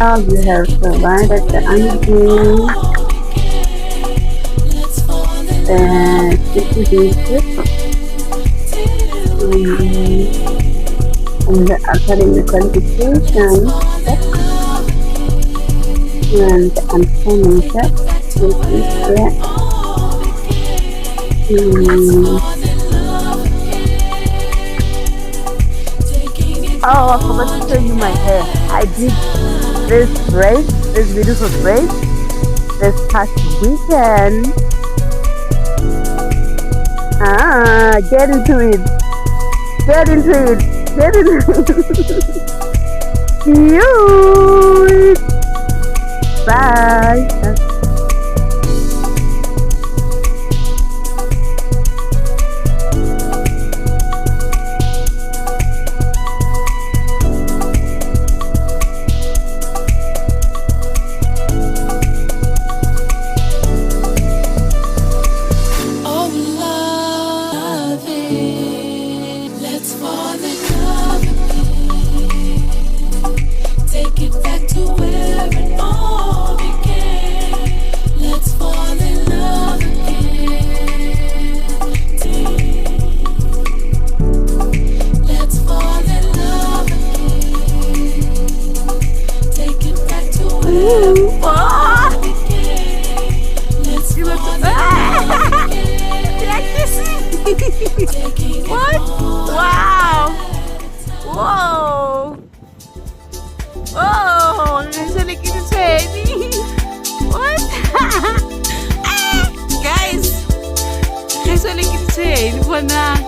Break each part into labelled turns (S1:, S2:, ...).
S1: well. You have provided the energy that contributed in the academic qualification and the employment which is there. Oh, I forgot to show you my hair. I did this beautiful braid this past weekend. Get into it. Cute. Bye. What? Wow! Whoa! Oh, actually kidding. What? Guys, actually kidding. Bonang.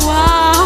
S1: Wow!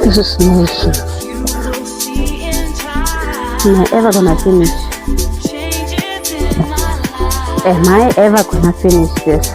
S1: This is nonsense. Am I ever gonna finish? Am I ever gonna finish this?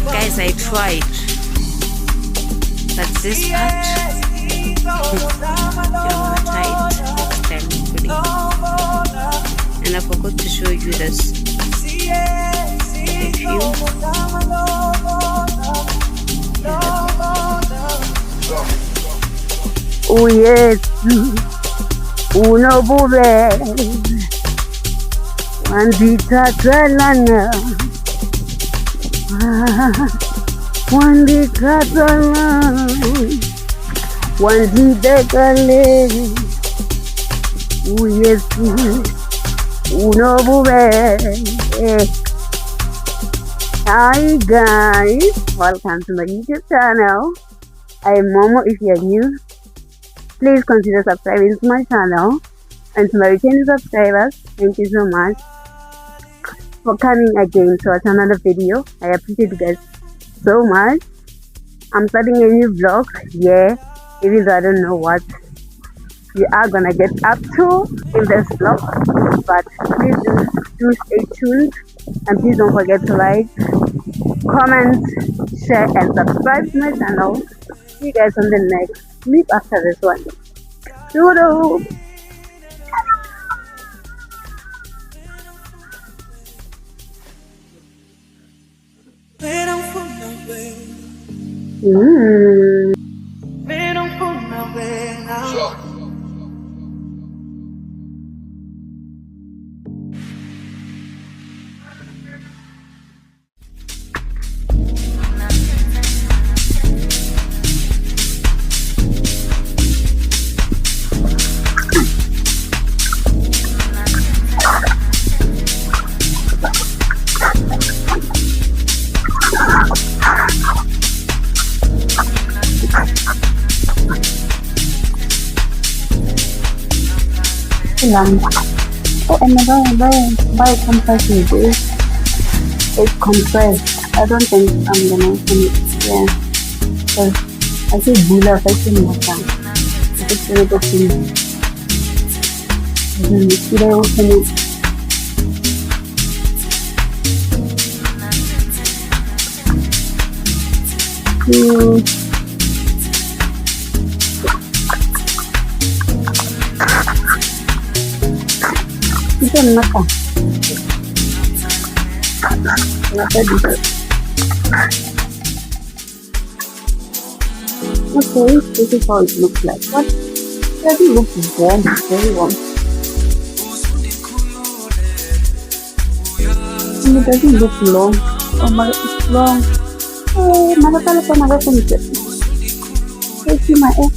S1: Guys, I tried, but this part tight externally, and I forgot to show you this. Oh yes. unobube wandithathelana wandithathelana wandibekale uyesu unobube. Hi guys, welcome to my YouTube channel. I am Momo. If you are new, please consider subscribing to my channel, and to my returning subscribers, thank you so much for coming again to watch another video. I appreciate you guys so much. I'm starting a new vlog, even though I don't know what we are gonna get up to in this vlog, but please do stay tuned, and please don't forget to like, comment, share, and subscribe to my channel. See you guys on the next clip after this one. Doodle! Oh, and buy compressing this. It's compressed. I don't think I'm gonna open it. Yeah. Because I see Bula fashion water. It's very good thing. Should I open it? Itu kenapa? Kenapa bisa? Okay, this is how it looks like. What? It doesn't look warm. It's very warm. And it doesn't look long. Oh my God, it's long. Hey, nakakalimutan. Hey, see my air.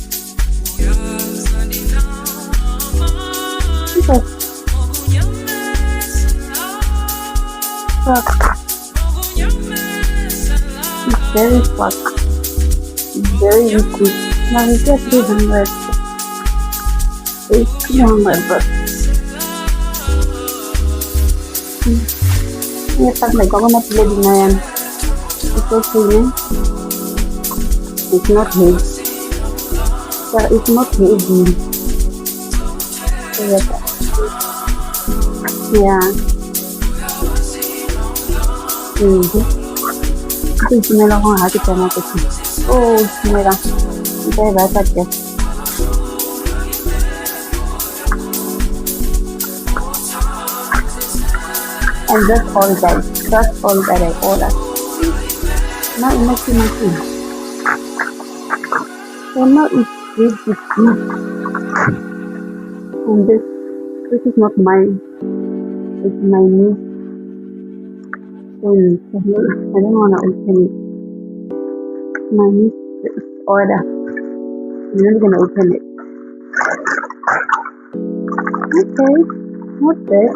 S1: Okay. It's very fast. It's very liquid. Now we get 300. It's 300, but pag nagkakunat sila din na yan. It's okay. It's not heavy. But it's not heavy. Yeah. Ito sinala ko nga hati ka natin. Oh, sinala. Ito ay batat ka. And that's all guys. That's all that I ordered. Now it's nothing. So now it's good. And this is not mine. It's my niece. I don't want to open it. My niece's order. I'm not going to open it. Okay, not bad.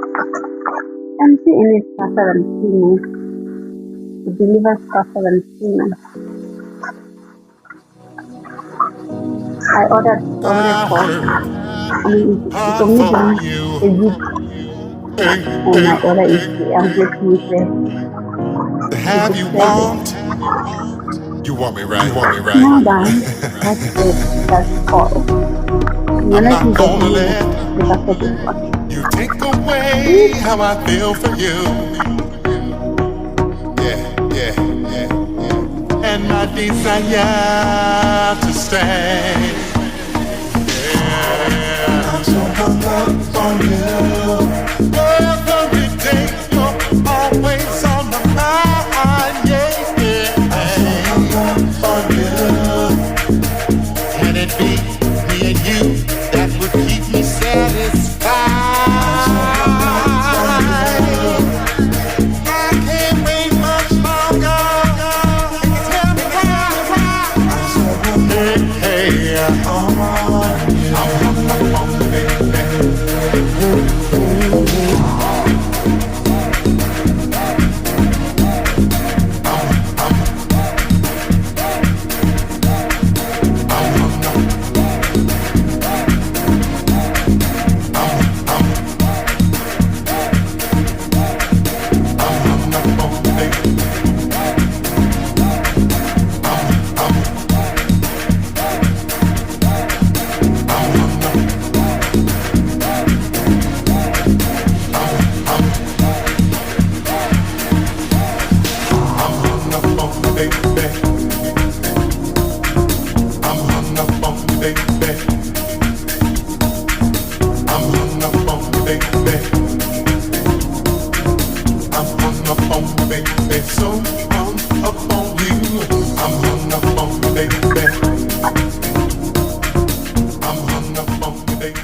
S1: I'm seeing it faster than steaming. It delivers faster than steaming. I ordered for. I mean, it's only been a week. And my order is here. I'm just with it.
S2: Have you want? You want me right?
S1: No, guys. That's it. That's all.
S2: I'm not gonna let you take away how I feel for you. Yeah. And my desire to stay. Yeah. I'm so hung up on you. Every day you're always on my mind. Yeah. I'm so hung up on you. Can it be me and you that would keep me sad? I'm hung up on you, baby. So hung up on you. I'm hung up on you, baby. I'm hung up on you, baby.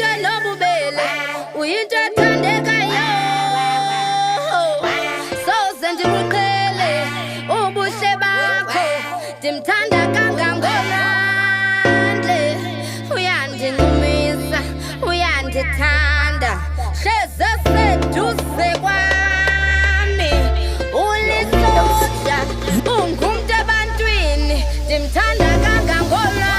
S2: uyinto enobubele uyinto ethandekayo soze ndibuqhele ubuhle bakho ndimthanda kangangolwandle uyandincumisa uyandithanda hleze seduze kwami ulisoja ungumntu ebantwini ndimthanda kangangolwandle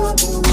S1: Thank you.